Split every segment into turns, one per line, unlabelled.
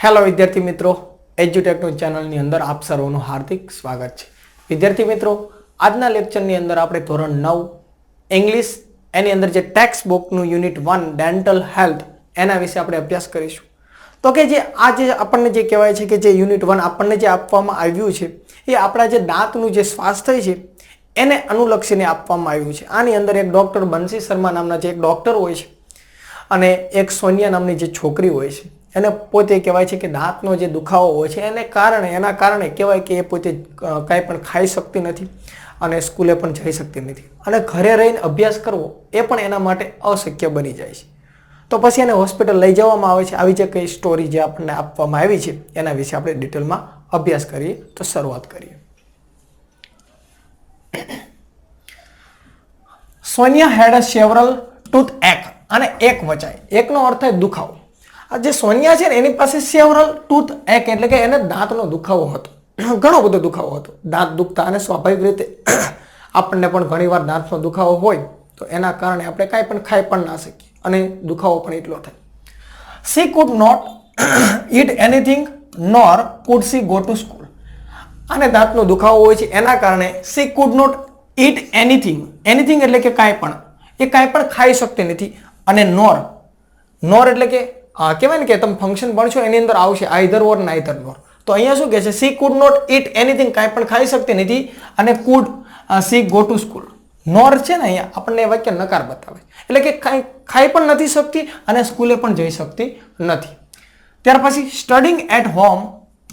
Hello વિદ્યાર્થી મિત્રો, એજ્યુટેકનો ચેનલની અંદર આપ સર્વનું હાર્દિક સ્વાગત છે. વિદ્યાર્થી મિત્રો, આજના લેક્ચરની અંદર આપણે ધોરણ 9 ઇંગ્લિશ એની અંદર જે ટેક્સ્ટ બુકનું યુનિટ 1 ડેન્ટલ હેલ્થ એના વિશે આપણે અભ્યાસ કરીશું. તો કે જે આ જે આપણને જે કહેવાય છે કે જે યુનિટ 1 આપણને જે આપવામાં આવ્યું છે એ આપણા જે દાંતનું જે સ્વાસ્થ્ય છે એને અનુલક્ષીને આપવામાં આવ્યું છે. આની અંદર એક ડૉક્ટર બંસી શર્મા નામના જે એક ડૉક્ટર હોય છે અને એક સોનિયા નામની જે છોકરી હોય છે એને પોતે કહેવાય છે કે દાંતનો જે દુખાવો હોય છે એના કારણે કહેવાય કે એ પોતે કાંઈ પણ ખાઈ શકતી નથી અને સ્કૂલે પણ જઈ શકતી નથી અને ઘરે રહીને અભ્યાસ કરવો એ પણ એના માટે અશક્ય બની જાય છે. તો પછી એને હોસ્પિટલ લઈ જવામાં આવે છે. આવી જે કઈ સ્ટોરી જે આપણને આપવામાં આવી છે એના વિશે આપણે ડિટેલમાં અભ્યાસ કરીએ. તો શરૂઆત કરીએ. સોનિયા હેડ અ સેવરલ ટૂથ એક અને એક વચાય. એકનો અર્થ થાય દુખાવો. આ જે સોનિયા છે ને એની પાસે સેવરલ ટૂથ એક એટલે કે એને દાંતનો દુખાવો હતો, ઘણો બધો દુખાવો હતો. દાંત દુખતા અને સ્વાભાવિક રીતે આપણને પણ ઘણીવાર દાંતનો દુખાવો હોય તો એના કારણે આપણે કાંઈ પણ ખાઈ પણ ના શકીએ અને દુખાવો પણ એટલો થાય. She could not eat anything nor could she go to school. અને દાંતનો દુખાવો હોય છે એના કારણે she could not eat anything. anything એટલે કે કાંઈ પણ, એ કાંઈ પણ ખાઈ શકતી નથી. અને nor એટલે કે કહેવાય ને કે તમે ફંક્શન ભણશો એની અંદર આવશે આઈધર ઓર નાઈધર નોર. તો અહીંયા શું કહે છે? she could not eat anything, કાંઈ પણ ખાઈ શકતી નથી. અને could she go to school. નોર છે ને અહીંયા આપણને વાક્ય નકાર બતાવે એટલે કે ખાઈ પણ નથી શકતી અને સ્કૂલે પણ જઈ શકતી નથી. ત્યાર પછી studying at home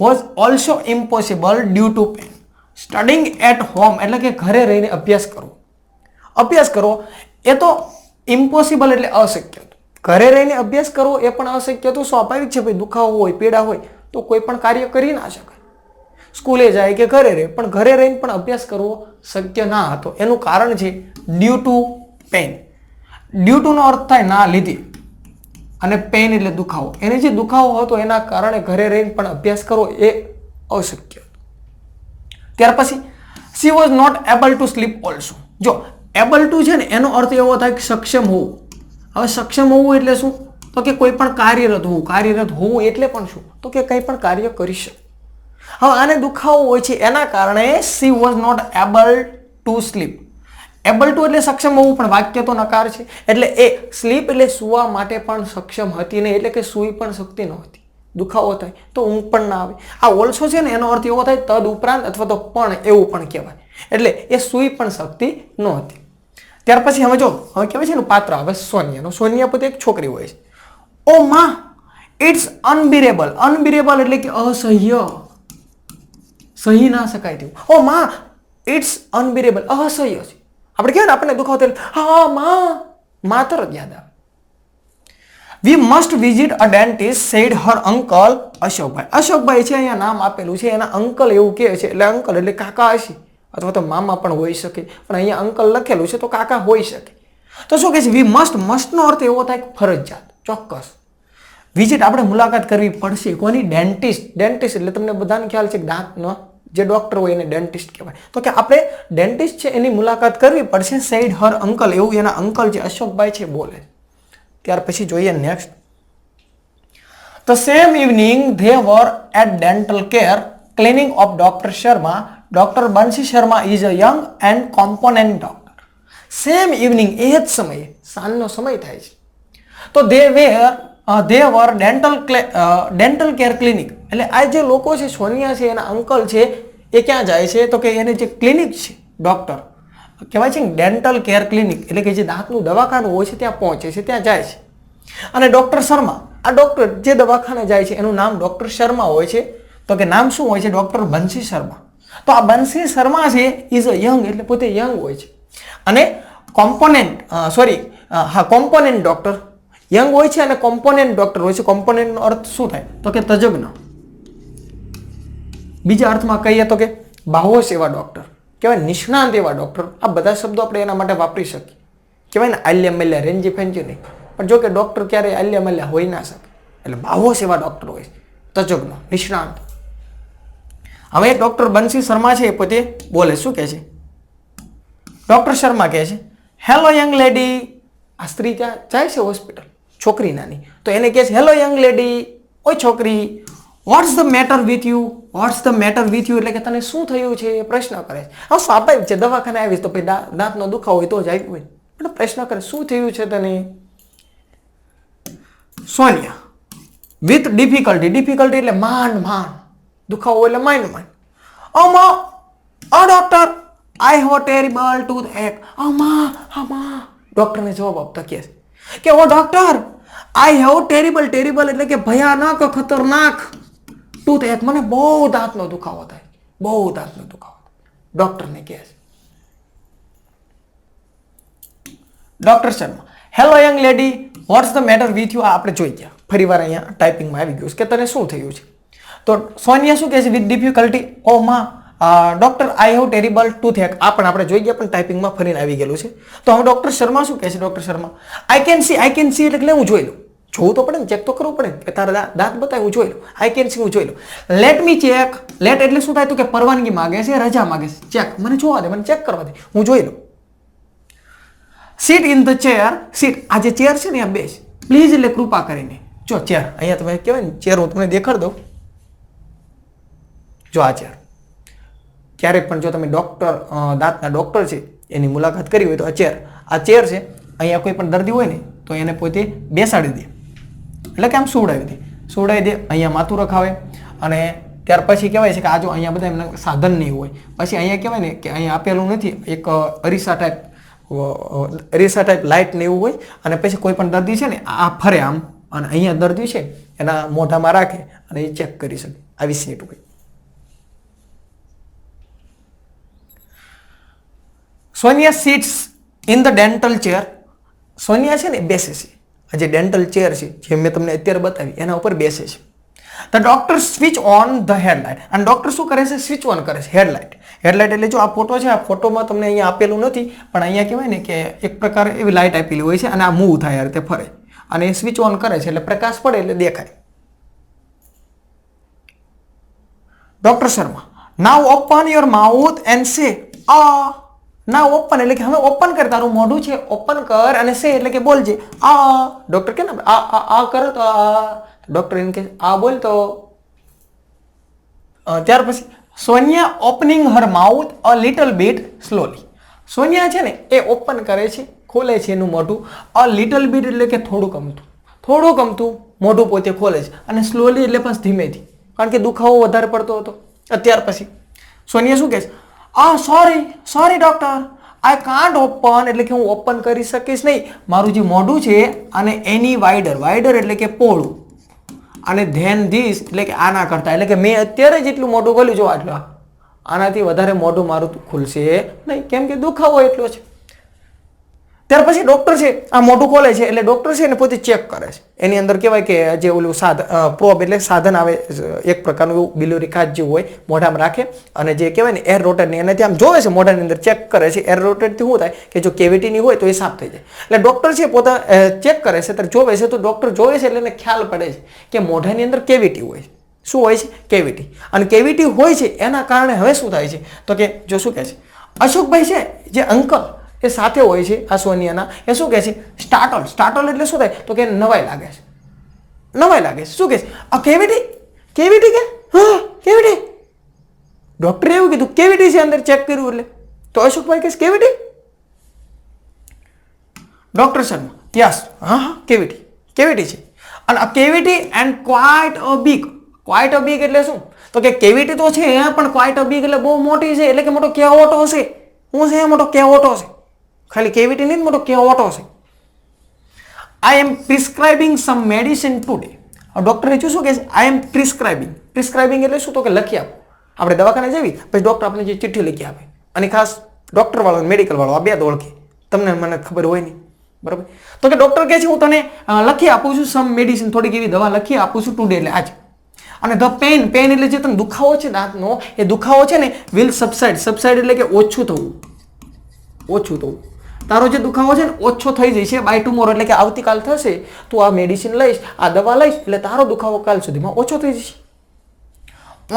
was also impossible due to pain. Studying at home એટલે કે ઘરે રહીને અભ્યાસ કરવો. અભ્યાસ કરવો એ તો ઇમ્પોસિબલ એટલે અશક્ય. ઘરે રહીને અભ્યાસ કરવો એ પણ અશક્ય તો સ્વાભાવિક છે. ભાઈ દુખાવો હોય, પીડા હોય તો કોઈ પણ કાર્ય કરી ના શકાય. સ્કૂલે જાય કે ઘરે રહે પણ ઘરે રહીને પણ અભ્યાસ કરવો શક્ય ના હતો. એનું કારણ છે due to pain. Due to નો અર્થ થાય ના લીધે અને પેન એટલે દુખાવો. એને જે દુખાવો હતો એના કારણે ઘરે રહીને પણ અભ્યાસ કરવો એ અશક્ય. ત્યાર પછી she was not able to sleep also. જો એબલ ટુ છે ને એનો અર્થ એવો થાય કે સક્ષમ હોવું. હવે સક્ષમ હોવું એટલે શું? તો કે કોઈ પણ કાર્યરત હોવું. કાર્યરત હોવું એટલે પણ શું? તો કે કંઈ પણ કાર્ય કરી શકે. હવે આને દુખાવો હોય છે એના કારણે she was not able to sleep. Able to એટલે સક્ષમ હોવું પણ વાક્ય તો નકાર છે એટલે એ સ્લીપ એટલે સુવા માટે પણ સક્ષમ હતી નહીં એટલે કે સૂઈ પણ શકતી નહોતી. દુખાવો થાય તો ઊંઘ પણ ના આવે. આ ઓલ્સો છે ને એનો અર્થ એવો થાય તદ ઉપરાંત અથવા તો પણ એવું પણ કહેવાય એટલે એ સૂઈ પણ શકતી નહોતી. ત્યાર પછી હવે કહેવાય છે ને પાત્ર હવે સોનિયાનો. સોનિયા પોતે એક છોકરી હોય છે. ઓ માં ઇટ્સ અનબિરેબલ. અનબિરેબલ એટલે કે અસહ્ય, સહી ના શકાય તેવું. ઓ માં ઇટ્સ અનબિરેબલ, અસહ્ય છે. આપણે કહેવાય ને આપણને દુખાવો થાય હા માં તરત યાદ આવે. We must visit a dentist said her uncle Ashokbhai. Ashokbhai છે અહીંયા નામ આપેલું છે, એના અંકલ એવું કહે છે એટલે અંકલ એટલે કાકા હશે અથવા તો મામા પણ હોઈ શકે પણ અહીંયા અંકલ લખેલું છે તો કાકા હોઈ શકે. તો શું કહે છે? વી મસ્ટનો અર્થ એવો થાય ફરજિયાત, ચોક્કસ. વિઝિટ આપણે મુલાકાત કરવી પડશે. કોની? ડેન્ટિસ્ટ. ડેન્ટિસ્ટ એટલે તમને બધાને ખ્યાલ છે કે દાંતનો જે ડોક્ટર હોય એને ડેન્ટિસ્ટ કહેવાય. તો કે આપણે ડેન્ટિસ્ટ છે એની મુલાકાત કરવી પડશે. સેડ હર અંકલ, એવું એના અંકલ જે અશોકભાઈ છે બોલે. ત્યાર પછી જોઈએ next. The same evening they were at dental care clinic of doctor Sharma. Doctor Bansi Sharma is a young and component doctor. Same evening એ જ સમયે, સાંજનો સમય થાય છે. તો they were dental care clinic એટલે આ જે લોકો છે સોનિયા છે એના અંકલ છે એ ક્યાં જાય છે? તો કે એને જે ક્લિનિક છે ડોક્ટર કહેવાય છે ને ડેન્ટલ કેર ક્લિનિક એટલે કે જે દાંતનું દવાખાનું હોય છે ત્યાં પહોંચે છે, ત્યાં જાય છે. અને ડોક્ટર શર્મા, આ ડોક્ટર જે દવાખાને જાય છે એનું નામ ડોક્ટર શર્મા હોય છે. તો કે નામ શું હોય છે? ડોક્ટર બંસી શર્મા. તો આ બંસી શર્મા છે ઇઝ અ યંગ એટલે પોતે યંગ હોય છે. અને કોમ્પોનેન્ટ ડોક્ટર યંગ હોય છે અને કોમ્પોનેન્ટ ડોક્ટર હોય છે. કોમ્પોનેન્ટનો અર્થ શું થાય? તો કે તજજ્ઞ. બીજા અર્થમાં કહીએ તો કે બાહોશ એવા ડોક્ટર કહેવાય, નિષ્ણાંત એવા ડોક્ટર. આ બધા શબ્દો આપણે એના માટે વાપરી શકીએ. કહેવાય ને આલ્યા મલ્યા, રેન્જી ફેન્જી નહીં. પણ જો કે ડોક્ટર ક્યારેય આલ્યા મલ્યા હોઈ ના શકે એટલે બાહોશ એવા ડોક્ટર હોય છે, તજજ્ઞ, નિષ્ણાંત. હવે ડોક્ટર બંસી શર્મા છે એ પોતે બોલે. શું કહે છે? ડોક્ટર શર્મા કહે છે હેલો યંગ લેડી. આ સ્ત્રી જાય છે હોસ્પિટલ, છોકરી નાની, તો એને કહે છે હેલો યંગ લેડી, ઓય છોકરી, what's the matter with you, what's the matter with you એટલે કે તને શું થયું છે એ પ્રશ્ન કરે છે. હા સ્વાભાવિક છે, દવાખાને આવીશ તો પછી દાંતનો દુખાવો હોય તો જ આવ્યું હોય, પણ પ્રશ્ન કરે શું થયું છે તને. સોનિયા વિથ ડિફિકલ્ટી, ડિફિકલ્ટી એટલે માંડ માંડ, દુખાવો એટલે માંડ માંડ. Doctor I have terrible toothache. ડોક્ટરને જવાબ આપતા કહે છે કે oh doctor I have terrible, terrible એટલે કે ભયાનક, ખતરનાક ટૂથ એક, મને બહુ દાંતનો દુખાવો થાય, બહુ દાંતનો દુખાવો. ડોક્ટરને કહે છે. Doctor Sharma hello young lady what's the matter with you. આપણે જોઈ ગયા ફરી વાર અહીંયા ટાઈપિંગમાં આવી ગયું કે તને શું થયું છે. તો સોનિયા શું કહે છે વિથ ડિફિકલ્ટી. ઓ માં doctor I have terrible toothache. આ પણ આપણે જોઈ ગયા પણ ટાઈપિંગમાં ફરીને આવી ગયેલું છે. તો હવે ડોક્ટર શર્મા શું કહે છે. Doctor Sharma I can see એટલે હું જોઈ લઉં, જોવું તો પડે ને, ચેક તો કરવું પડે કે તારા દાંત બતાય, હું જોઈ લઉં. આઈ કેન સી હું જોઈ લઉં. Let me check. લેટ એટલે શું થાય તો કે પરવાનગી માગે છે, રજા માગે છે. ચેક મને જોવા દે, મને ચેક કરવા દે, હું જોઈ લઉં. Sit in the chair. Seat આ જે ચેર છે ને આ બેસ પ્લીઝ એટલે કૃપા કરીને. જો ચેર અહીંયા તમે કહેવાય ને ચેર, હું તમને દેખાડ દઉં. જો આ ચેર, ક્યારેક પણ જો તમે ડોક્ટર દાંતના ડોક્ટર છે એની મુલાકાત કરી હોય તો આ ચેર છે. અહીંયા કોઈ પણ દર્દી હોય ને તો એને પોતે બેસાડી દે, એટલે કે આમ સુવડાવી દે, અહીંયા માથું રખાવે અને ત્યાર પછી કહેવાય છે કે આ જો અહીંયા બધા એમના સાધન નહીં હોય. પછી અહીંયા કહેવાય ને કે અહીંયા આપેલું નથી એક અરીસા ટાઈપ લાઇટ ને એવું હોય અને પછી કોઈ પણ દર્દી છે ને આ ફરે આમ અને અહીંયા દર્દી છે એના મોઢામાં રાખે અને એ ચેક કરી શકે. આવી સીટ હોય. Sonia seats in the dental chair. Sonia છે ને બેસે છે, આ જે ડેન્ટલ ચેર છે જે મેં તમને અત્યારે બતાવી એના ઉપર બેસે છે. The doctor switch on the headlight. અને ડોક્ટર શું કરે છે, સ્વિચ ઓન કરે છે હેડલાઇટ. હેડલાઇટ એટલે જો આ ફોટો છે, આ ફોટોમાં તમને અહીંયા આપેલું નથી પણ અહીંયા કહેવાય ને કે એક પ્રકારે એવી લાઇટ આપેલી હોય છે અને આ મૂવ થાય આ રીતે ફરે અને એ સ્વિચ ઓન કરે છે એટલે પ્રકાશ પડે એટલે દેખાય. Doctor Sharma now open your mouth and say આ. ના ઓપન એટલે કે હવે ઓપન કર, તારું મોઢું છે ઓપન કર અને સે એટલે કે બોલજે આ. ડોક્ટર કે ને આ કરે તો આ, ડોક્ટર એમ કે આ બોલ તો. ત્યાર પછી Sonia opening Har mouth a little bit slowly. Sonia છે ને એ ઓપન કરે છે, ખોલે છે એનું મોઢું અ લિટલ બીટ એટલે કે થોડું ગમતું મોઢું પોતે ખોલે છે અને સ્લોલી એટલે બસ ધીમેથી, કારણ કે દુખાવો વધારે પડતો હતો. ત્યાર પછી સોનિયા શું કહે છે, sorry doctor I can't open એટલે કે હું ઓપન કરી શકીશ નહીં. મારું જે મોઢું છે અને એની વાઇડર એટલે કે પહોળું અને ધેન ધીસ એટલે કે આના કરતા, એટલે કે મેં અત્યારે જેટલું મોઢું ખોલ્યું જો આટલું, આનાથી વધારે મોઢું મારું ખુલશે નહીં કેમ કે દુખાવો એટલો છે. ત્યાર પછી ડોક્ટર છે આ મોઢું ખોલે છે એટલે ડોક્ટર છે ને પોતે ચેક કરે છે. એની અંદર કહેવાય કે જે ઓલું પ્રોબ એટલે સાધન આવે એક પ્રકારનું એવું બિલોરી કાચ જેવું હોય, મોઢામાં રાખે અને જે કહેવાય ને એર રોટેટની એનાથી આમ જોવે છે, મોઢાની અંદર ચેક કરે છે. એર રોટેટથી શું થાય કે જો કેવિટીની હોય તો એ સાફ થઈ જાય. એટલે ડોક્ટર છે પોતા ચેક કરે છે, ત્યારે જોવે છે તો ડોક્ટર જોવે છે એટલે એને ખ્યાલ પડે છે કે મોઢાની અંદર કેવિટી હોય છે. શું હોય છે? કેવિટી. અને કેવિટી હોય છે એના કારણે હવે શું થાય છે તો કે જો શું કહે છે અશોકભાઈ છે જે અંકલ એ સાથે હોય છે આ સોનિયાના, એ શું કહે છે સ્ટાર્ટલ એટલે શું થાય તો કે નવાઈ લાગે છે. શું કહે છે આ કેવિટી કે હા કેવિટી. ડોક્ટરે એવું કીધું કેવિટી છે અંદર, ચેક કર્યું એટલે તો અશોકભાઈ કહે કેવિટી. ડોક્ટર શર્મા યસ હા કેવિટી છે અને આ cavity and quite a big એટલે શું તો કે કેવિટી તો છે પણ ક્વાઇટ અ બિગ એટલે બહુ મોટી છે, એટલે કે મોટો કેવોટો હશે. હું છે મોટો કેવોટો છે, ખાલી કેવિટી નહીં મોટો કેવોટો છે. આઈ એમ પ્રિસ્ક્રાઇબિંગ સમ મેડિસિન ટુડે. ડોક્ટરે શું કહે છે આઈ એમ પ્રિસ્ક્રાઇબિંગ એટલે શું તો કે લખી આપો. આપણે દવાખાને જવી પછી ડોક્ટર આપણે જે ચિઠ્ઠી લખી આપે અને ખાસ ડોક્ટર વાળો મેડિકલ વાળો આ બે તો ઓળખે, તમને મને ખબર હોય નહીં બરાબર. તો કે ડોક્ટર કહે છે હું તને લખી આપું છું સમ મેડિસિન, થોડીક એવી દવા લખી આપું છું ટુડે એટલે આજે. અને ધ પેન એટલે જે તને દુખાવો છે દાંતનો એ દુખાવો છે ને વિલ સબસાઇડ એટલે કે ઓછું થવું. તારો જે દુખાવો છે ને ઓછો થઈ જશે બાય ટુમોરો એટલે કે આવતીકાલ થશે. તું આ મેડિસિન લઈશ, આ દવા લઈશ એટલે તારો દુખાવો કાલ સુધીમાં ઓછો થઈ જશે.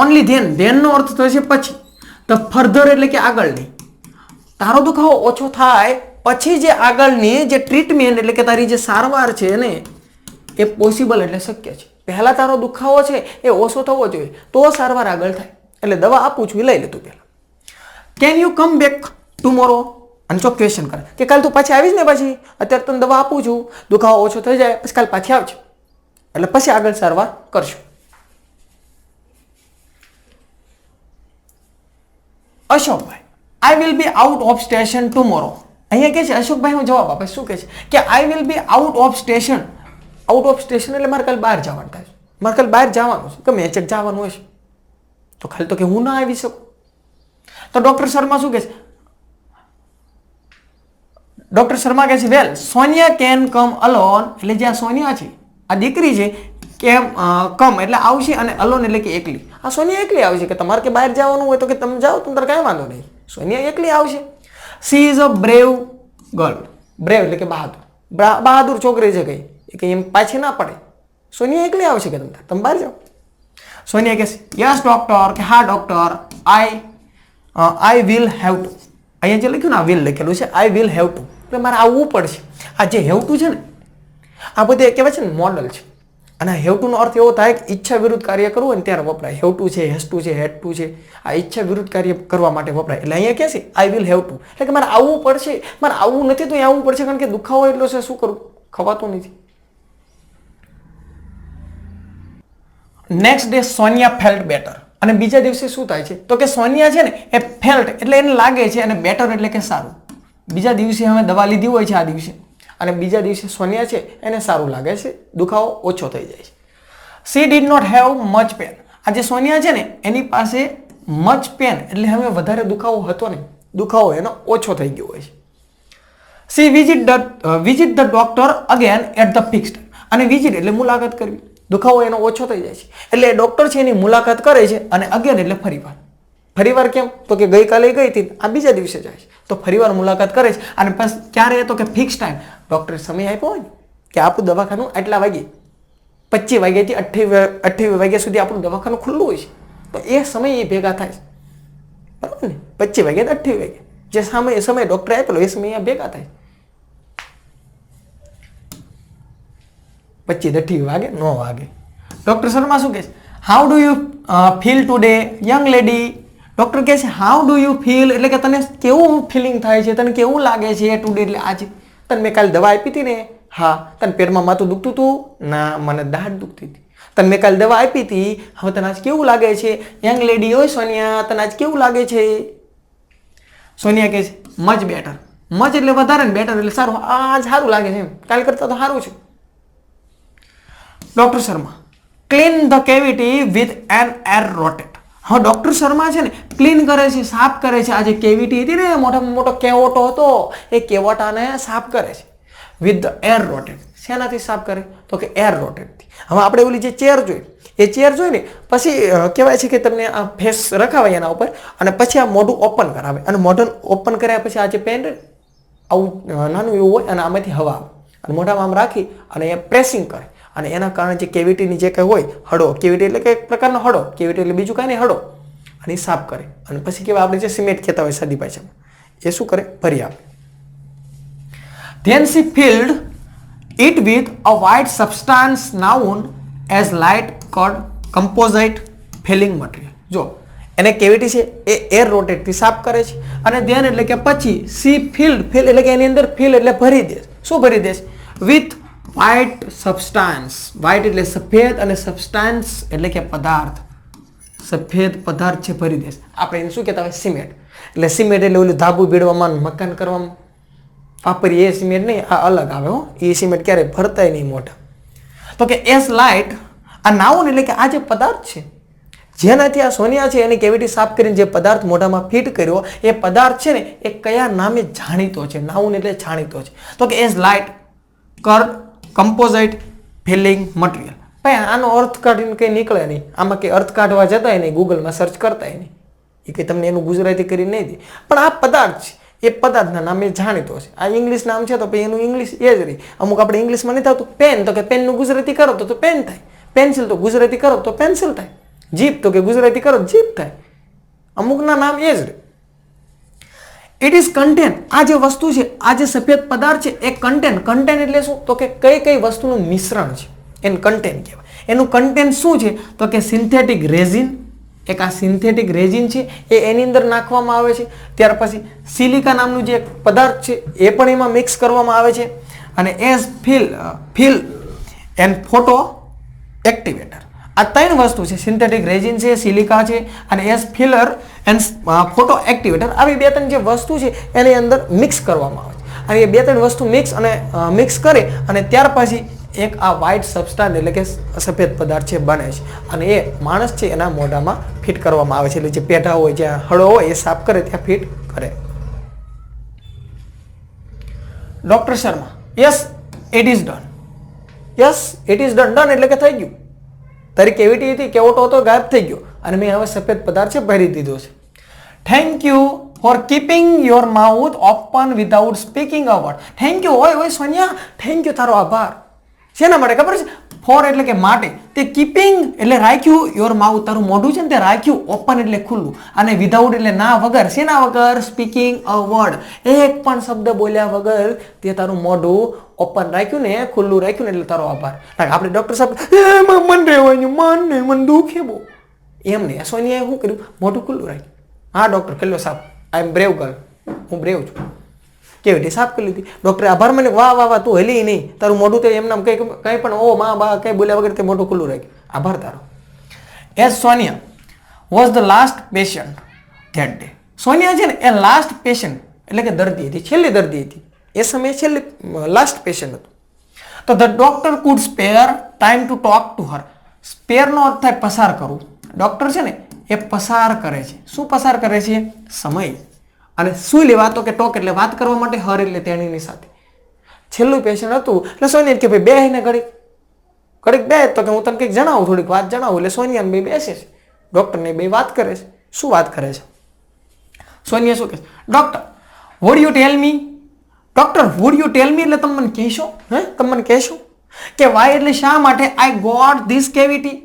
ઓનલી ધેનનો અર્થ થશે પછી. ધ ફર્ધર એટલે કે આગળની. તારો દુખાવો ઓછો થાય પછી જે આગળની જે ટ્રીટમેન્ટ એટલે કે તારી જે સારવાર છે ને એ પોસિબલ એટલે શક્ય છે. પહેલા તારો દુખાવો છે એ ઓછો થવો જોઈએ તો સારવાર આગળ થાય. એટલે દવા આપું છું એ લઈ લે તું પહેલા. Can you come back tomorrow? અને જો ક્વેશ્ચન કરે કે કાલ તું પાછી આવીશ ને, પછી અત્યારે તને દવા આપું છું, દુખાવો ઓછો થઈ જાય પછી કાલ પાછી આવજો, એટલે પછી આગળ સારવાર કરશું. Ashokbhai, I will be out of station tomorrow. અહીંયા કે છે અશોકભાઈ હું જવાબ આપે શું કહે છે કે આઈ will be out of station. Out of station એટલે મારે કાલે બહાર જવાનું થાય, મારે કાલે બહાર જવાનું છે, ગમે ચેક જવાનું હશે, તો ખાલી તો કે હું ના આવી શકું. તો ડોક્ટર શર્મા શું કહે છે? ડોક્ટર શર્મા કહે છે વેલ સોનિયા કેન કમ અલોન. એટલે જે આ સોનિયા છે આ દીકરી છે કેમ કમ એટલે આવશે, અને અલોન એટલે કે એકલી. આ સોનિયા એકલી આવશે કે તમારે કે બહાર જવાનું હોય તો કે તમે જાઓ, તમારે કાંઈ વાંધો નહીં, સોનિયા એકલી આવશે. She is a brave girl. Brave એટલે કે બહાદુર, બહાદુર છોકરી છે કઈ એ કઈ એમ પાછી ના પડે. સોનિયા એકલી આવશે કે તમે બહાર જાઓ. સોનિયા કહે છે યસ ડોક્ટર, કે હા doctor, I will have to. અહીંયા જે લખ્યું ને આ વિલ લખેલું છે, આઈ વિલ હેવ ટુ એટલે મારે આવવું પડશે. આ જે હેવ ટુ છે ને આ બધે કહેવાય છે ને મોડલ છે, અને હેવ ટુ નો અર્થ એવો થાય કે ઈચ્છા વિરુદ્ધ કાર્ય કરવું હોય ને ત્યારે વપરાય. હેવ ટુ છે, હેઝ ટુ છે, હેડ ટુ છે, આ ઈચ્છા વિરુદ્ધ કાર્ય કરવા માટે વપરાય. એટલે અહીંયા કહે છે આઈ વિલ હેવ ટુ એટલે કે મારે આવવું પડશે, મારે આવવું નથી તો આવવું પડશે, કારણ કે દુખાવો એટલો છે, શું કરું, ખવાતું નથી. Next day Sonia felt better. અને બીજા દિવસે શું થાય છે તો કે સોનિયા છે ને એ ફેલ્ટ એટલે એને લાગે છે, અને બેટર એટલે કે સારું. બીજા દિવસે અમે દવા લીધી હોય છે આ દિવસે, અને બીજા દિવસે સોનિયા છે એને સારું લાગે છે, દુખાવો ઓછો થઈ જાય છે. She did not have much pain. આ જે સોનિયા છે ને એની પાસે મચ પેન એટલે હવે વધારે દુખાવો હતો નહીં, દુખાવો એનો ઓછો થઈ ગયો હોય છે. She visit the doctor again at the fixed. અને વિઝિટ એટલે મુલાકાત કરવી, દુખાવો એનો ઓછો થઈ જાય છે એટલે ડોક્ટર છે એની મુલાકાત કરે છે, અને અગેન એટલે ફરીવાર. ફરીવાર કેમ તો કે ગઈકાલે ગઈ હતી આ બીજા દિવસે જાય છે, તો ફરીવાર મુલાકાત કરે છે. અને પછી ક્યારે તો કે ફિક્સ ટાઈમ, ડોક્ટરે સમય આપ્યો હોય ને કે આપણું દવાખાનું આટલા વાગે 25 વાગ્યાથી 28 વાગ્યા સુધી આપણું દવાખાનું ખુલ્લું હોય છે, તો એ સમય એ ભેગા થાય છે, બરાબર ને? 25 વાગ્યા 28 વાગ્યા જે સમય ડોક્ટરે આપેલો એ સમય ભેગા થાય. 25-28 વાગે 9 વાગે. ડોક્ટર શર્મા શું કહે છે? How do you feel today young lady. Doctor કહે છે હાઉ ડુ યુ ફીલ એટલે કે તને કેવું ફિલિંગ થાય છે, તને કેવું લાગે છે ટુડે એટલે આજે. તને મેં કાલે દવા આપી હતી ને? હા. તને પેટમાં માથું દુખતું હતું? ના, મને દાઢ દુખતી હતી. તને મેં કાલે દવા આપી હતી, હવે તને આજ કેવું લાગે છે? યંગ લેડી હોય સોનિયા, તને આજ કેવું લાગે છે? સોનિયા કહે છે મચ બેટર. મચ એટલે વધારે ને બેટર એટલે સારું, આજ સારું લાગે છે એમ, કાલ કરતા તો સારું છે. Doctor Sharma clean the cavity with an air rotate. હા, ડોક્ટર શર્મા છે ને ક્લીન કરે છે, સાફ કરે છે. આ જે કેવિટી હતી ને મોટામાં મોટો કેવોટો હતો એ કેવોટાને સાફ કરે છે વિથ ધ એર રોટેટ. શેનાથી સાફ કરે તો કે એર રોટેટથી. હવે આપણે ઓલી જે ચેર જોઈ એ ચેર જોઈ ને પછી કહેવાય છે કે તમને આ ફેસ રખાવાય એના ઉપર, અને પછી આ મોઢું ઓપન કરાવે, અને મોઢું ઓપન કર્યા પછી આ જે પેન આવું નાનું એવું હોય અને આમાંથી હવા આવે, અને મોઢામાં આમ રાખી અને એ પ્રેસિંગ કરે, અને એના કારણે જે કેવિટીની જે કંઈ હોય હડો, કેવિટી એટલે કે એક પ્રકારનો હડો, કેવિટી એટલે બીજું કાંઈ નહીં હડો, અને સાફ કરે. અને પછી કેવા આપણે જે સિમેન્ટ કહેતા હોય સાદી ભાષામાં એ શું કરે? ભરી આપે. Then she filled it with a white substance known as light cured composite filling material. જો એને કેવિટી છે એ એર રોટેટથી સાફ કરે છે, અને ધેન એટલે કે પછી સી ફિલ્ડ એટલે કે એની અંદર ફિલ એટલે ભરી દે. શું ભરી દે? With white substance. વ્હાઇટ એટલે સફેદ, અને સબસ્ટાન્સ એટલે કે પદાર્થ, સફેદ પદાર્થ છે ભરી દે. આપણે એને શું કહેતા હોય? સિમેન્ટ. એટલે સિમેન્ટ એટલે ઓલું ધાબુ બીડવામાં મકાન કરવામાં વાપરીએ એ સિમેન્ટ નહીં, આ અલગ આવે હો. એ સિમેન્ટ ક્યારેય ભરતાય નહીં મોટા. તો કે એસ લાઇટ આ નાઉન એટલે કે આ જે પદાર્થ છે જેનાથી આ સોનિયા છે એની કેવિટી સાફ કરીને જે પદાર્થ મોઢામાં ફિટ કર્યો એ પદાર્થ છે ને એ કયા નામે જાણીતો છે? નાઉન એટલે જાણીતો છે. તો કે as light cured composite filling material. ભાઈ આનો અર્થ કાઢીને કંઈ નીકળે નહીં, આમાં કંઈ અર્થ કાઢવા જતાય નહીં, ગૂગલમાં સર્ચ કરતાય નહીં, એ કંઈ તમને એનું ગુજરાતી કરી નહીં દે. પણ આ પદાર્થ છે એ પદાર્થના નામે જાણીતો છે. આ ઇંગ્લિશ નામ છે તો પછી એનું ઇંગ્લિશ એ જ રહી. અમુક આપણે ઇંગ્લિશમાં નહીં થતું પેન, તો કે પેનનું ગુજરાતી કરો તો પેન થાય. પેન્સિલ તો ગુજરાતી કરો તો પેન્સિલ થાય. જીપ તો કે ગુજરાતી કરો જીપ થાય. અમુકના નામ એ જ રહે. It is contain. આ જે વસ્તુ છે, આ જે સફેદ પદાર્થ છે એ કન્ટેન. કન્ટેન એટલે શું? તો કે કઈ કઈ વસ્તુનું મિશ્રણ છે એને કન્ટેન કહેવાય. એનું કન્ટેન્ટ શું છે તો કે સિન્થેટિક રેઝિન, એક આ સિન્થેટિક રેઝિન છે એ એની અંદર નાખવામાં આવે છે. ત્યાર પછી સિલિકા નામનું જે એક પદાર્થ છે એ પણ એમાં મિક્સ કરવામાં આવે છે. અને as fill and photo activator, આ ત્રણ વસ્તુ છે, સિન્થેટિક રેઝિન છે, સિલિકા છે અને as filler and photo activator, આવી બે ત્રણ જે વસ્તુ છે એની અંદર મિક્સ કરવામાં આવે છે. અને એ બે ત્રણ વસ્તુ મિક્સ કરે અને ત્યાર પછી એક આ વ્હાઇટ સબસ્ટાન્સ એટલે કે સફેદ પદાર્થ છે બને છે. અને એ માણસ છે એના મોઢામાં ફિટ કરવામાં આવે છે. એટલે જે પેઢા હોય, જ્યાં હળો હોય એ સાફ કરે ત્યાં ફિટ કરે. Doctor Sharma, yes it is done. Yes it is done. Done એટલે કે થઈ ગયું. તારી કેવિટી હતી, કેવોટો હતો, ગાયબ થઈ ગયો અને મેં હવે સફેદ પદાર્થ છે ભરી દીધો છે. Thank you for keeping your mouth open without speaking a word. Thank you. ઓય સોનિયા, થેન્ક યુ, તારો આભાર. શેના માટે ખબર છે? ફોર એટલે કે માટે, તે કીપિંગ એટલે રાખ્યું, યોર માઉથ તારું મોઢું છે ને તે રાખ્યું, ઓપન એટલે ખુલ્લું, અને વિધાઉટ એટલે ના વગર. શેના વગર? સ્પીકિંગ અ વર્ડ, એક પણ શબ્દ બોલ્યા વગર તે તારું મોઢું ઓપન રાખ્યું ને, ખુલ્લું રાખ્યું ને, એટલે તારો આભાર. આપણે ડોક્ટર સાહેબ મન રહેવાનું, મન દુખે બહુ, એમ નહીં. સોનિયાએ શું કર્યું? મોઢું ખુલ્લું રાખ્યું. હા ડોક્ટર કલ્લો સાહેબ, આઈ એમ બ્રેવ ગર્લ, હું બ્રેવ છું. કેવી સાફ કરી લીધી. ડોક્ટરે આભાર મને, વાહ વાહ વાહ, તું હલી નહીં, તારું મોઢું તે એમના કંઈ પણ ઓ માં બા કંઈ બોલ્યા વગર તે મોઢું ખુલ્લું રાખ્યું. આભાર તારો. As Sonia was the last patient that day. Sonia છે ને એ લાસ્ટ પેશન્ટ એટલે કે દર્દી હતી, છેલ્લી દર્દી હતી એ સમયે, છેલ્લી લાસ્ટ પેશન્ટ હતું. તો the doctor could spare time to talk to her. સ્પેરનો અર્થ થાય પસાર કરવું. ડોક્ટર છે ને એ પસાર કરે છે. શું પસાર કરે છે? સમય. અને શું લેવા તો કે ટોક એટલે વાત કરવા માટે, હર એટલે તેણીની સાથે. છેલ્લું પેશન્ટ હતું એટલે સોનિયા કે ભાઈ બેહીને ઘડીક બે તો કે હું તને કંઈક જણાવું, થોડીક વાત જણાવું. એટલે સોનિયા બે બેસે છે, ડોક્ટરને બે વાત કરે છે. શું વાત કરે છે? સોનિયા શું કહે છે? Doctor would you tell me. Doctor would you tell me એટલે તમે મને કહેશો? તમે મને કહેશો કે વાય એટલે શા માટે I got this cavity.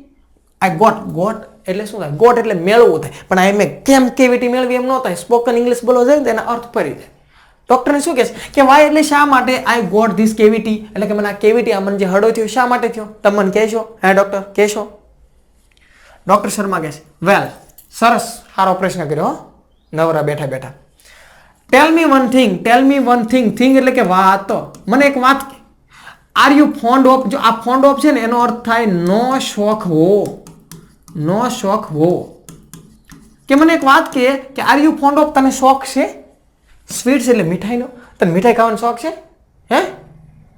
I got એટલે શું થાય? ગોટ એટલે મેળવવું થાય, પણ આ મેં કેમ કેવિટી મેળવી એમ ન થાય. સ્પોકન ઇંગ્લિશ બોલો જાય ને તેના અર્થ ફરી જાય. ડોક્ટરને શું કહે છે કે વાય એટલે શા માટે આઈ ગોટ ધીસ કેવિટી, એટલે કે મને આ કેવિટી, આ મને જે હડો થયો શા માટે થયો, તમે મને કહેશો? હે ડોક્ટર કહેશો? ડોક્ટર શર્મા કહે છે વેલ, સરસ, સારો પ્રશ્ન કર્યો, નવરા બેઠા બેઠા. ટેલ મી વન થિંગ. ટેલ મી વન થિંગ. થિંગ એટલે કે વાત. મને એક વાત કે આર યુ ફોન્ડ ઓફ. જો આ ફોન્ડ ઓફ છે ને એનો અર્થ થાય નો શોખ હો. નો શોખ હો. કે મને એક વાત કે આર યુ ફોન્ડ ઓફ, તને શોખ છે સ્વીટ્સ એટલે મીઠાઈનો? તને મીઠાઈ ખાવાનો શોખ છે? હે,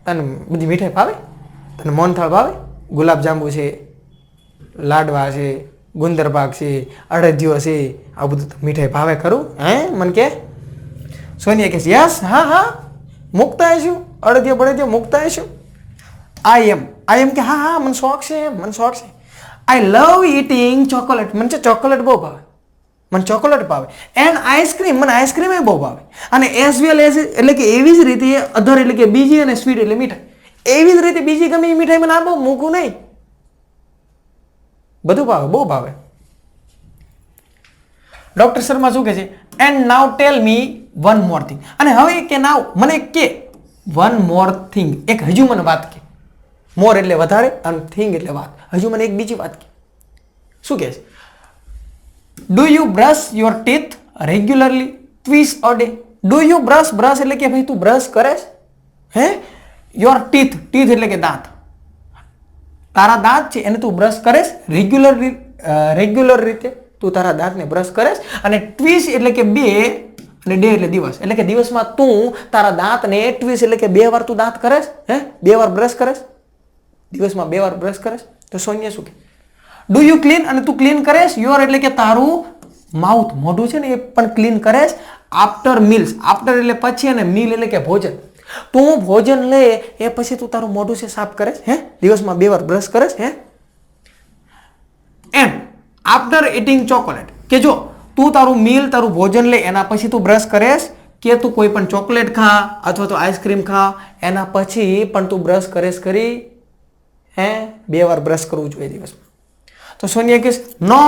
તને બધી મીઠાઈ ભાવે? તને મોહનથાળ ભાવે? ગુલાબજાંબુ છે, લાડવા છે, ગુંદરપાક છે, અડદિયો છે, આ બધું મીઠાઈ ભાવે ખરું? હે, મને કે. સોનિયા કે યસ, હા હા, મૂકતા આવીશું, અડદિયો બળદિયો મૂકતા આવીશું. આઈ એમ કે હા હા, મને શોખ છે, મને શોખ છે. આઈ લવ ઇટિંગ ચોકોલેટ. મને છે ચોકોલેટ બહુ ભાવે, મને ચોકોલેટ ભાવે. એન્ડ આઈસ્ક્રીમ, મને આઈસ્ક્રીમ એ બહુ ભાવે. અને એઝ વેલ એઝ એટલે કે એવી જ રીતે અધર એટલે કે બીજી, અને સ્વીટ એટલે મીઠાઈ. એવી જ રીતે બીજી ગમે એ મીઠાઈ મને આપો, મૂકું નહીં, બધું ભાવે, બહુ ભાવે. ડોક્ટર શર્મા શું કહે છે? And now tell me one more thing. અને હવે કે નાવ મને કે વન મોર થિંગ, એક હજુ મને વાત કે. મોર એટલે વધારે અને થિંગ એટલે વાત. હજુ મને એક બીજી વાત કે. શું કહે છે? Do you brush your teeth regularly twice a day. Do you brush એટલે કે ભાઈ તું બ્રશ કરે છે? હે, યોર ટીથ એટલે કે દાંત. તારા દાંત છે એને તું બ્રશ કરે રેગ્યુલર રીતે તું તારા દાંતને બ્રશ કરે. અને ટ્વીસ એટલે કે બે, અને ડે એટલે દિવસ. એટલે કે દિવસમાં તું તારા દાંતને ટ્વીસ એટલે કે 2 વાર તું દાંત કરે? હે, 2 વાર બ્રશ કરે? દિવસમાં 2 વાર બ્રશ કરે? તો સોનિયા શું કે? ડુ યુ ક્લીન, અને તું ક્લીન કરે? યોર એટલે કે તારું માઉથ, મોઢું છે ને એ પણ ક્લીન કરે આફ્ટર મીલ્સ. આફ્ટર એટલે પછી, અને મીલ એટલે કે ભોજન. તું ભોજન લે એ પછી તું તારું મોઢું છે સાફ કરે? હે, દિવસમાં 2 વાર બ્રશ કરે? હે. એન્ડ આફ્ટર ઇટિંગ ચોકોલેટ, કે જો તું તારું મીલ, તારું ભોજન લે એના પછી તું બ્રશ કરે, કે તું કોઈ પણ ચોકલેટ ખા અથવા તો આઈસ્ક્રીમ ખા એના પછી પણ તું બ્રશ કરે ખરી? હે, 2 વાર બ્રશ કરવું જોઈએ દિવસમાં. તો સોનિયા કે નો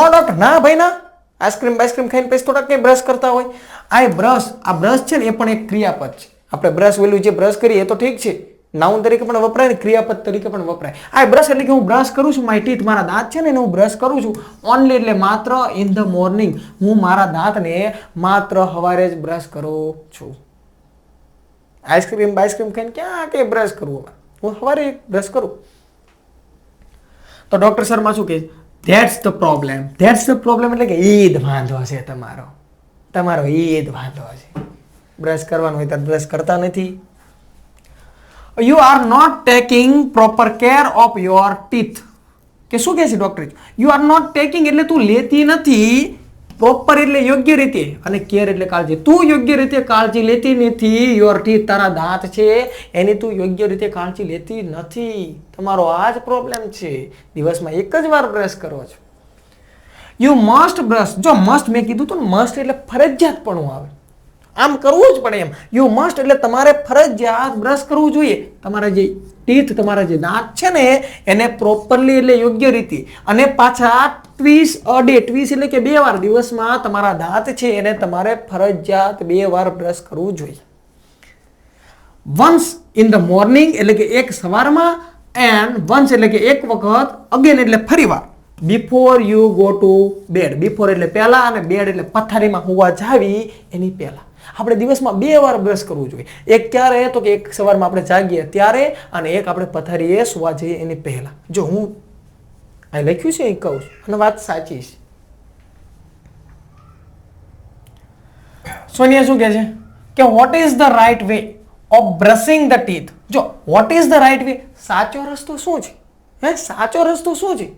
ડોક્ટર, ના ભાઈ ના, આઈસ્ક્રીમ ખાઈને પછી થોડાક કંઈ બ્રશ કરતા હોય. આ બ્રશ છે ને એ પણ એક ક્રિયાપદ છે. આપણે બ્રશ ઓલું જે બ્રશ કરીએ એ તો ઠીક છે, નાઉન તરીકે પણ વપરાય ને ક્રિયાપદ તરીકે પણ વપરાય. આ બ્રશ એટલે કે હું બ્રશ કરું છું, માય ટીથ, મારા દાંત છે ને એને હું બ્રશ કરું છું. ઓનલી એટલે માત્ર ઇન ધ મોર્નિંગ, હું મારા દાંતને માત્ર સવારે જ બ્રશ કરું છું. આઈસ્ક્રીમ ખાઈને ક્યાં કે બ્રશ કરવું, હું સવારે બ્રશ કરું. તો ડોક્ટર શર્મા શું કહે, that's the problem. That's the problem એટલે કે ઈ જ વાંધો છે તમારો ઈ જ વાંધો છે. બ્રશ કરવાનું હોય ત્યારે બ્રશ કરતા નથી. You are not taking proper care of your teeth. કે શું કહે છે doctor? You are not taking એટલે તું લેતી નથી, પ્રોપર એટલે યોગ્ય રીતે, અને કેર એટલે કાળજી. તું યોગ્ય રીતે કાળજી લેતી નથી. યોર ટીથ, તારા દાંત છે એની તું યોગ્ય રીતે કાળજી લેતી નથી. તમારો આ જ પ્રોબ્લેમ છે. દિવસમાં એક જ વાર બ્રશ કરો છો. You must brush. જો મસ્ટ મેં કીધું તો મસ્ટ એટલે ફરજિયાતપણું આવે, આમ કરવું જ પડે એમ. યુ મસ્ટ એટલે તમારે ફરજિયાત બ્રશ કરવું જોઈએ. તમારા જે ટીથ, તમારા જે દાંત છે ને એને પ્રોપરલી એટલે યોગ્ય રીતે, અને પાછા ટ્વીસ અ ડે. ટ્વીસ એટલે કે 2 વાર દિવસમાં તમારા દાંત છે એને તમારે ફરજિયાત 2 વાર બ્રશ કરવું જોઈએ. વન્સ ઇન ધ મોર્નિંગ એટલે કે એક સવારમાં, એન્ડ વન્સ એટલે કે એક વખત, અગેન એટલે ફરીવાર, before you go to bed. Before એટલે પહેલા, અને બેડ એટલે પથારીમાં હોવા જાવી એની પહેલા. આપણે દિવસમાં 2 વાર બ્રશ કરવું જોઈએ. એક ક્યારે તો કે એક સવારમાં આપણે જાગીએ ત્યારે, અને એક આપણે પથારીએ સુવા જઈએ એની પહેલા. જો હું આ લખ્યું છે એ કહું છું અને વાત સાચી છે. સોનિયા શું કહે છે કે what is the right way of brushing the teeth. જો what is the right way, સાચો રસ્તો શું છે? સાચો રસ્તો શું છે?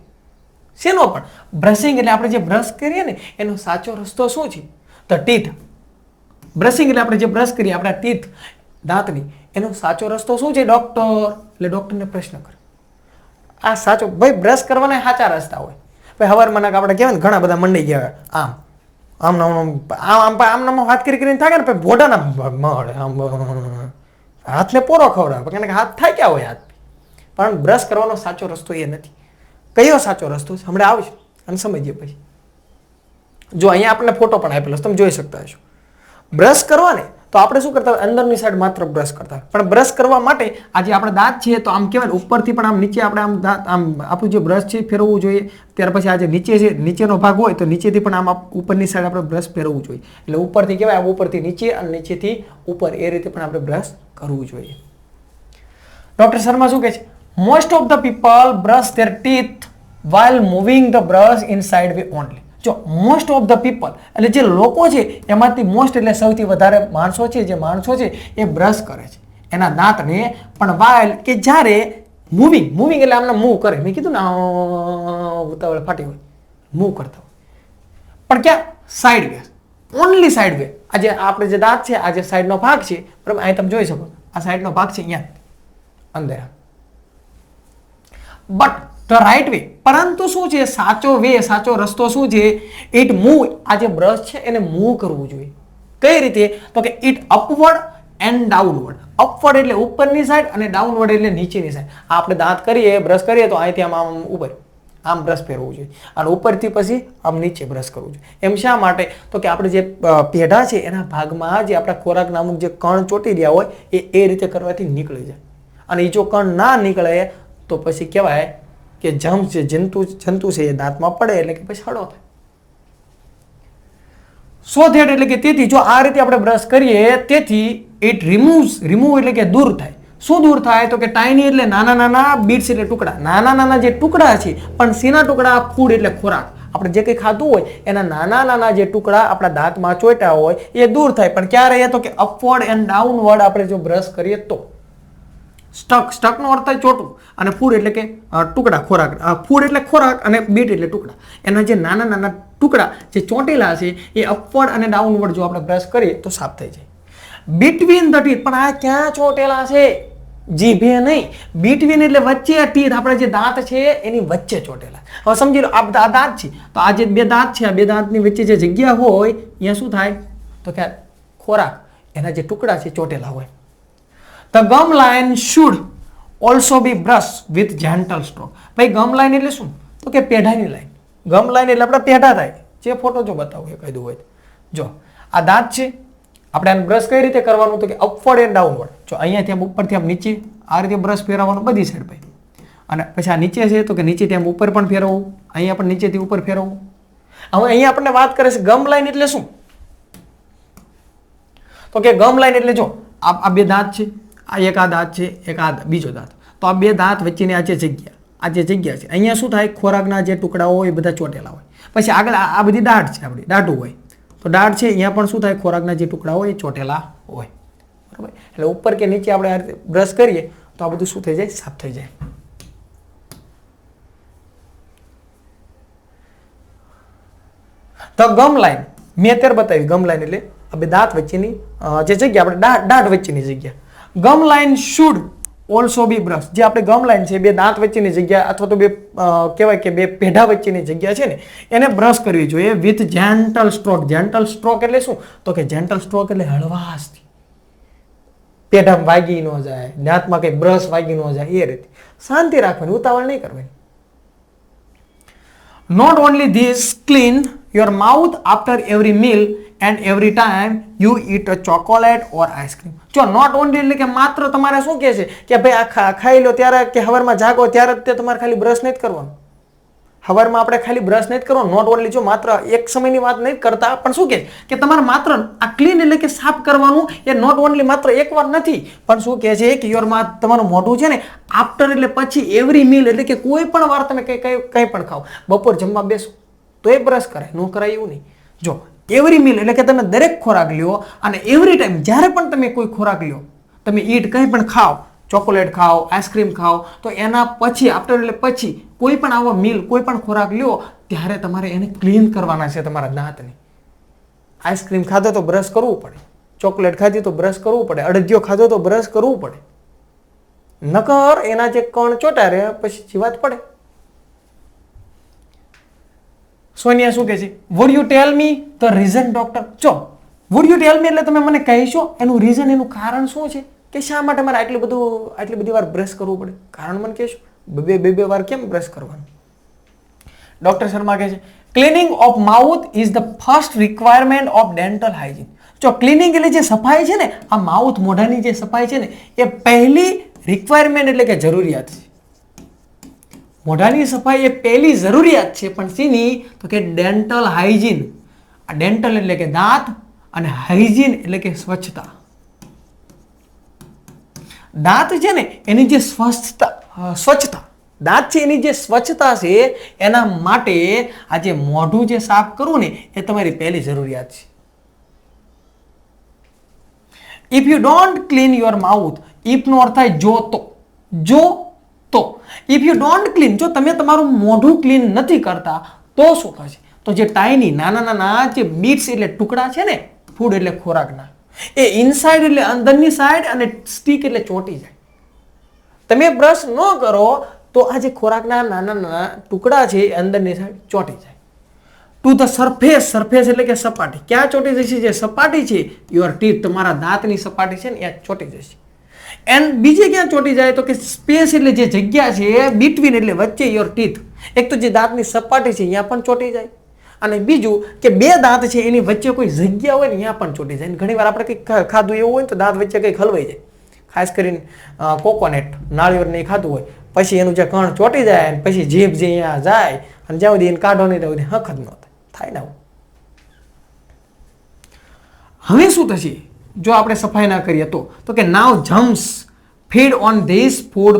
શેનો પણ? બ્રશિંગ એટલે આપણે જે બ્રશ કરીએ ને એનો સાચો રસ્તો શું છે? The teeth. બ્રશિંગ એટલે આપણે જે બ્રશ કરીએ આપણા ટીથ, દાંતની, એનો સાચો રસ્તો શું છે ડોક્ટર? એટલે ડોક્ટરને પ્રશ્ન કરે. આ સાચો ભાઈ, બ્રશ કરવાના સાચા રસ્તા હોય. ભાઈ હવારમાં આપણે કહેવાય ને ઘણા બધા મંડી ગયા આમ વાત કરીને થાય ને ભોડાના મળે, હાથને પોરો ખવડાવે કારણ કે હાથ થાય ક્યાં હોય હાથ. પણ બ્રશ કરવાનો સાચો રસ્તો એ નથી. કયો સાચો રસ્તો છે હમણાં આવશે અને સમજીએ પછી. જો અહીંયા આપણને ફોટો પણ આપેલો તમે જોઈ શકતા હશો. બ્રશ કરવા ને તો આપણે શું કરતા હોય, અંદરની સાઈડ માત્ર બ્રશ કરતા હોય. પણ બ્રશ કરવા માટે આજે આપણે દાંત છે તો આમ કહેવાય ઉપરથી પણ આમ નીચે આપણે આમ દાંત આમ આપણું જે બ્રશ છે ફેરવવું જોઈએ. ત્યાર પછી આજે નીચે છે, નીચેનો ભાગ હોય તો નીચેથી પણ આમ ઉપરની સાઈડ આપણે બ્રશ ફેરવવું જોઈએ. એટલે ઉપરથી કહેવાય આમ ઉપરથી નીચે અને નીચેથી ઉપર, એ રીતે પણ આપણે બ્રશ કરવું જોઈએ. ડોક્ટર શર્મા શું કહે છે? Most of the people brush there teeth while moving the brush inside way only. જો મોસ્ટ ઓફ ધ પીપલ એટલે જે લોકો છે એમાંથી મોસ્ટ એટલે સૌથી વધારે માણસો છે, જે માણસો છે એ બ્રશ કરે છે એના દાંતને, પણ while કે જ્યારે મૂવિંગ એટલે આમને મૂવ કરે. મેં કીધું ને ઉતાવળ ફાટી હોય, મૂવ કરતા હોય. પણ ક્યાં? Side way, only side way. આજે આપણે જે દાંત છે, આ જે સાઈડનો ભાગ છે બરાબર, અહીં તમે જોઈ શકો આ સાઈડનો ભાગ છે અહીંયા અંદર. બટ ધ રાઈટ વે, પરંતુ શું છે સાચો વે, સાચો રસ્તો શું છે? It move. આ જે બ્રશ છે એને મૂવ કરવું જોઈએ. કઈ રીતે? તો કે it upward and downward. Upward એટલે ઉપરની સાઈડ અને ડાઉનવર્ડ એટલે નીચેની સાઈડ. આપણે દાંત કરીએ, બ્રશ કરીએ તો અહીંથી આમ ઉપર આમ બ્રશ ફેરવવું જોઈએ અને ઉપરથી પછી આમ નીચે બ્રશ કરવું જોઈએ. એમ શા માટે? તો કે આપણે જે પેઢા છે એના ભાગમાં જે આપણા ખોરાક નામનું જે કણ ચોટી રહ્યા હોય એ રીતે કરવાથી નીકળી જાય. અને એ જો કણ ના નીકળે તો પછી કહેવાય કે જમ્પ છે, જંતુ છે એ દાંતમાં પડે એટલે કે પછી હળો થાય. સો ધેટ એટલે કે તેથી જો આ રીતે આપણે બ્રશ કરીએ તેથી ઇટ રિમૂવ એટલે કે દૂર થાય. શું દૂર થાય? તો કે ટાઇની એટલે નાના બીટ્સ એટલે ટુકડા. નાના જે ટુકડા છે, પણ શેના ટુકડા? ફૂડ એટલે ખોરાક. આપણે જે કંઈ ખાધું હોય એના નાના જે ટુકડા આપણા દાંતમાં ચોટ્યા હોય એ દૂર થાય. પણ ક્યારે? તો કે અપવર્ડ એન્ડ ડાઉનવર્ડ આપણે જો બ્રશ કરીએ તો. સ્ટકનો અર્થ થાય ચોટું, અને ફૂડ એટલે કે ટુકડા, ખોરાક. ફૂડ એટલે ખોરાક અને બીટ એટલે ટુકડા. એના જે નાના ટુકડા જે ચોંટેલા છે એ અપવર્ડ અને ડાઉનવર્ડ જો આપણે બ્રશ કરીએ તો સાફ થઈ જાય. બિટવીન ધ ટીથ, પણ આ ક્યાં ચોંટેલા છે? જીભે નહીં. બિટવીન એટલે વચ્ચે, ટીથ આપણે જે દાંત છે એની વચ્ચે ચોંટેલા. હવે સમજી લો આ દાંત છે તો આ જે 2 દાંત છે, આ 2 દાંતની વચ્ચે જે જગ્યા હોય અહીંયા શું થાય? તો કે ખોરાક એના જે ટુકડા છે ચોંટેલા હોય. The gum line should also be brushed with gentle stroke. ભાઈ ગમ લાઈન એટલે શું? તો કે પેઢાની લાઈન. ગમ લાઈન એટલે આપણે પેઢા થાય. જે ફોટો જો બતાવું એ કીધું હોય. જો આ દાંત છે, આપણે આને બ્રશ કઈ રીતે કરવાનું તો કે અપવર્ડ એન્ડ ડાઉનવર્ડ. જો અહીંયાથી આમ ઉપરથી આમ નીચે આ રીતે બ્રશ ફેરવવાનું બધી સાઈડ ભાઈ. અને પછી આ નીચે છે તો કે નીચેથી આમ ઉપર પણ ફેરવવું, અહીંયા પણ નીચેથી ઉપર ફેરવવું. હવે અહીંયા આપણને વાત કરે છે ગમ લાઈન એટલે શું? તો કે ગમ લાઈન એટલે જો આ બે દાંત છે, આ એક આ દાંત છે, એક આ બીજો દાંત. તો આ બે દાંત વચ્ચેની આ જે જગ્યા છે અહીંયા શું થાય, ખોરાકના જે ટુકડાઓ હોય એ બધા ચોટેલા હોય. પછી આગળ આ બધી દાઢ છે, આપણી દાઢું હોય તો દાઢ છે અહીંયા પણ શું થાય, ખોરાકના જે ટુકડાઓ હોય એ ચોટેલા હોય. બરાબર, એટલે ઉપર કે નીચે આપણે આ રીતે બ્રશ કરીએ તો આ બધું શું થઈ જાય, સાફ થઈ જાય. તો ગમ લાઈન મેં અત્યારે બતાવી. ગમ લાઈન એટલે આ બે દાંત વચ્ચેની જે જગ્યા, આપણે દાઢ વચ્ચેની જગ્યા. Gum line should also be brush. જે આપણે ગમ લાઈન છે બે દાંત વચ્ચેની જગ્યા અથવા તો બે કહેવાય કે બે પેઢા વચ્ચેની જગ્યા છે ને એને બ્રશ કરવી જોઈએ with gentle stroke. Gentle stroke એટલે શું તો કે જેન્ટલ સ્ટ્રોક એટલે હળવાશથી, પેઢામાં વાગી ન જાય, દાંતમાં કઈ બ્રશ વાગી ન જાય, એ રીતે શાંતિ રાખવાની, ઉતાવળ નહીં કરવાની. Not only this, clean your mouth after every meal and every time you eat a chocolate or ice cream. જો not only એટલે કે માત્ર તમારે શું કહે છે કે ભાઈ આ ખાઈ લો ત્યારે કે હવારમાં જાગો ત્યારે તે તમારે ખાલી બ્રશ નહીં કરવાનું. હવારમાં આપણે ખાલી બ્રશ નહીં કરવાનું. નોટ ઓનલી જો માત્ર એક સમયની વાત નહીં કરતા, પણ શું કહે કે તમારે માત્ર આ ક્લીન એટલે કે સાફ કરવાનું એ નોટ ઓનલી માત્ર એક વાર નથી, પણ શું કહે છે કે યોર માં તમારું મોઢું છે ને આફ્ટર એટલે પછી એવરી મીલ એટલે કે કોઈ પણ વાર તમે કંઈ પણ ખાઓ, બપોર જમવા બેસો તો એ બ્રશ કરાય, ન કરાય એવું નહીં. જો એવરી મીલ એટલે કે તમે દરેક ખોરાક લ્યો અને એવરી ટાઈમ જ્યારે પણ તમે કોઈ ખોરાક લ્યો, તમે ઈટ કંઈ પણ ખાઓ, ચોકોલેટ ખાઓ, આઈસ્ક્રીમ ખાઓ, તો એના પછી આફ્ટર એટલે પછી કોઈ પણ આવો મીલ, કોઈ પણ ખોરાક લ્યો ત્યારે તમારે એને ક્લીન કરવાના છે તમારા દાંતને. આઈસ્ક્રીમ ખાધો તો બ્રશ કરવું પડે, ચોકલેટ ખાધી તો બ્રશ કરવું પડે, અડદિયો ખાધો તો બ્રશ કરવું પડે, નકર એના જે કણ ચોટા રહે પછી જીવાત પડે. સોનિયા શું કહે છે, wood you tell me the reason doctor? જો વુડ યુ ટેલ મી એટલે તમે મને કહીશો એનું રીઝન, એનું કારણ શું છે કે શા માટે મારે આટલી બધી વાર બ્રશ કરવું પડે? કારણ મને કહેશો, બે વાર કેમ બ્રશ કરવાનું? ડોક્ટર શર્મા કહે છે cleaning of mouth is the first requirement of dental hygiene. જો ક્લીનિંગ એટલે જે સફાઈ છે ને, આ માઉથ મોઢાની જે સફાઈ છે ને એ પહેલી રિક્વાયરમેન્ટ એટલે કે જરૂરિયાત છે. મોઢાની સફાઈ એ પહેલી જરૂરિયાત છે, પણ શીની તો કે ડેન્ટલ હાઇજીન. આ ડેન્ટલ એટલે કે દાંત અને હાઇજીન એટલે કે સ્વચ્છતા. દાંત છે ને એની જે સ્વચ્છતા દાંત છે એની જે સ્વચ્છતા છે એના માટે આ જે મોઢું જે સાફ કરવું ને એ તમારી પહેલી જરૂરિયાત છે. If you don't clean your mouth, if નો અર્થ થાય જો તો ઇફ યુ ડોન્ટ ક્લીન, જો તમે તમારું મોઢું ક્લીન નથી કરતા તો શું થશે? તો જે ટાઈની નાના જે બીટ્સ એટલે ટુકડા છે ને, ફૂડ એટલે ખોરાકના, એ ઇનસાઇડ એટલે અંદરની સાઈડ અને સ્ટીક એટલે ચોંટી જાય. તમે બ્રશ ન કરો તો આ જે ખોરાકના નાના ટુકડા છે એ અંદરની સાઈડ ચોંટી જાય. ટુ ધ સરફેસ એટલે કે સપાટી. ક્યાં ચોંટી જશે? જે સપાટી છે યોર ટીથ, તમારા દાંતની સપાટી છે ને ત્યાં ચોંટી જશે. એન્ડ બીજે ક્યાં ચોંટી જાય તો કે સ્પેસ એટલે જે જગ્યા છે બિટવીન એટલે વચ્ચે યોર ટીથ. એક તો જે દાંતની સપાટી છે અહીંયા પણ ચોંટી જાય, અને બીજું કે બે દાંત છે એની વચ્ચે કોઈ જગ્યા હોય ને ત્યાં પણ ચોંટી જાય. ઘણી વાર આપણે કંઈક ખાધું એવું હોય તો દાંત વચ્ચે કંઈક હલવાઈ જાય, ખાસ કરીને કોકોનટ નાળિયેર નહીં ખાધું હોય, પછી એનું જે કણ ચોંટી જાય અને પછી જીભ જે અહીંયા જાય અને જ્યાં સુધી એને કાઢો નહીં ત્યાં સુધી હક જ ન થાય ને. હવે શું થશે જો આપણે સફાઈ ના કરીએ તો કે now germs feed on these food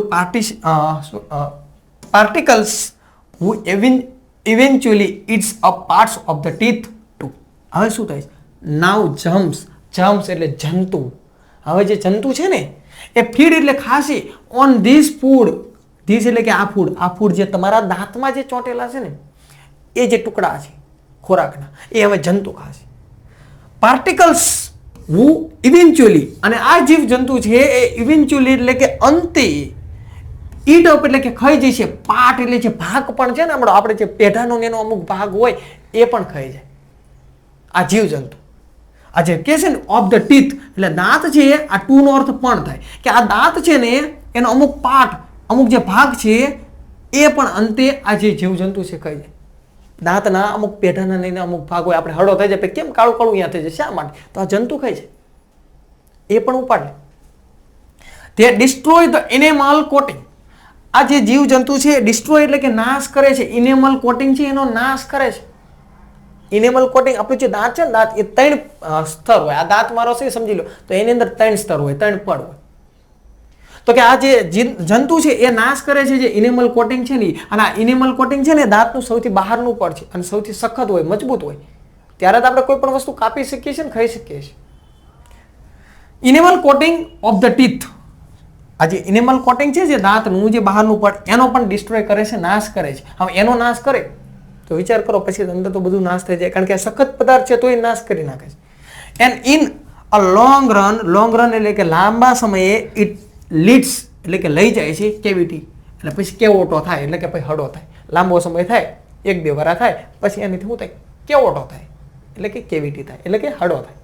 particles who eventually eats up parts of the teeth too. હવે શું થાય? નાવ જમ્સ એટલે જંતુ. હવે જે જંતુ છે ને એ ફીડ એટલે ખાસી ઓન ધીસ ફૂડ. ધીસ એટલે કે આ ફૂડ જે તમારા દાંતમાં જે ચોંટેલા છે ને એ જે ટુકડા છે ખોરાકના, એ હવે જંતુ ખાશે. પાર્ટિકલ્સ who eventually, અને આ જીવ જંતુ છે એ ઇવેન્ચ્યુઅલી એટલે કે અંતે, ઈટ અપ એટલે કે ખાઈ જાય છે, પાર્ટ એટલે જે ભાગ પણ છે ને આપણે જે પેઢાનો એનો અમુક ભાગ હોય એ પણ ખાઈ જાય આ જીવજંતુ. આ જે કે છે ને ઓફ ધ ટીથ એટલે દાંત છે, આ ટુ નો અર્થ પણ થાય કે આ દાંત છે ને એનો અમુક પાર્ટ, અમુક જે ભાગ છે એ પણ અંતે આ જે જીવજંતુ છે ખાઈ જાય. દાંતના અમુક પેઢાના લઈને અમુક ભાગ હોય, આપણે હળો થઈ જાય કેમ કાળું અહીંયા થઈ જાય, શા માટે? તો આ જંતુ ખાય છે. એ પણ ઉપાડ લે. તે ડિસ્ટ્રોય ધ ઇનેમલ કોટિંગ. આ જે જીવજંતુ છે ડિસ્ટ્રોય એટલે કે નાશ કરે છે. ઇનેમલ કોટિંગ છે એનો નાશ કરે છે. ઇનેમલ કોટિંગ આપણું જે દાંત છે ને દાંત એ 3 સ્તર હોય. આ દાંત મારો છે સમજી લો તો એની અંદર 3 સ્તર હોય, 3 પડ હોય. તો કે આ જે જંતુ છે એ નાશ કરે છે જે ઇનેમલ કોટિંગ છે ને. અને આ ઇનેમલ કોટિંગ છે ને દાંતનું સૌથી બહારનું પડ છે અને સૌથી સખત હોય, મજબૂત હોય. ત્યારે જ આપણે કોઈ પણ વસ્તુ કાપી શકીએ છીએ ને ખાઈ શકીએ છીએ. Enamel coating of the teeth. આ જે ઇનેમલ કોટિંગ છે જે દાંતનું જે બહારનું પડ એનો પણ ડિસ્ટ્રોય કરે છે, નાશ કરે છે. હવે એનો નાશ કરે તો વિચાર કરો પછી અંદર તો બધું નાશ થઈ જાય કારણ કે આ સખત પદાર્થ છે તો એ નાશ કરી નાખે છે. And in a long run એટલે કે લાંબા સમયે ઇટ લીડ્સ એટલે કે લઈ જાય છે કેવિટી એટલે પછી કેવોટો થાય એટલે કે પછી હડો થાય. લાંબો સમય થાય 1-2 વર્ષ થાય પછી એનાથી શું થાય કેવોટો થાય એટલે કે કેવિટી થાય એટલે કે હડો થાય.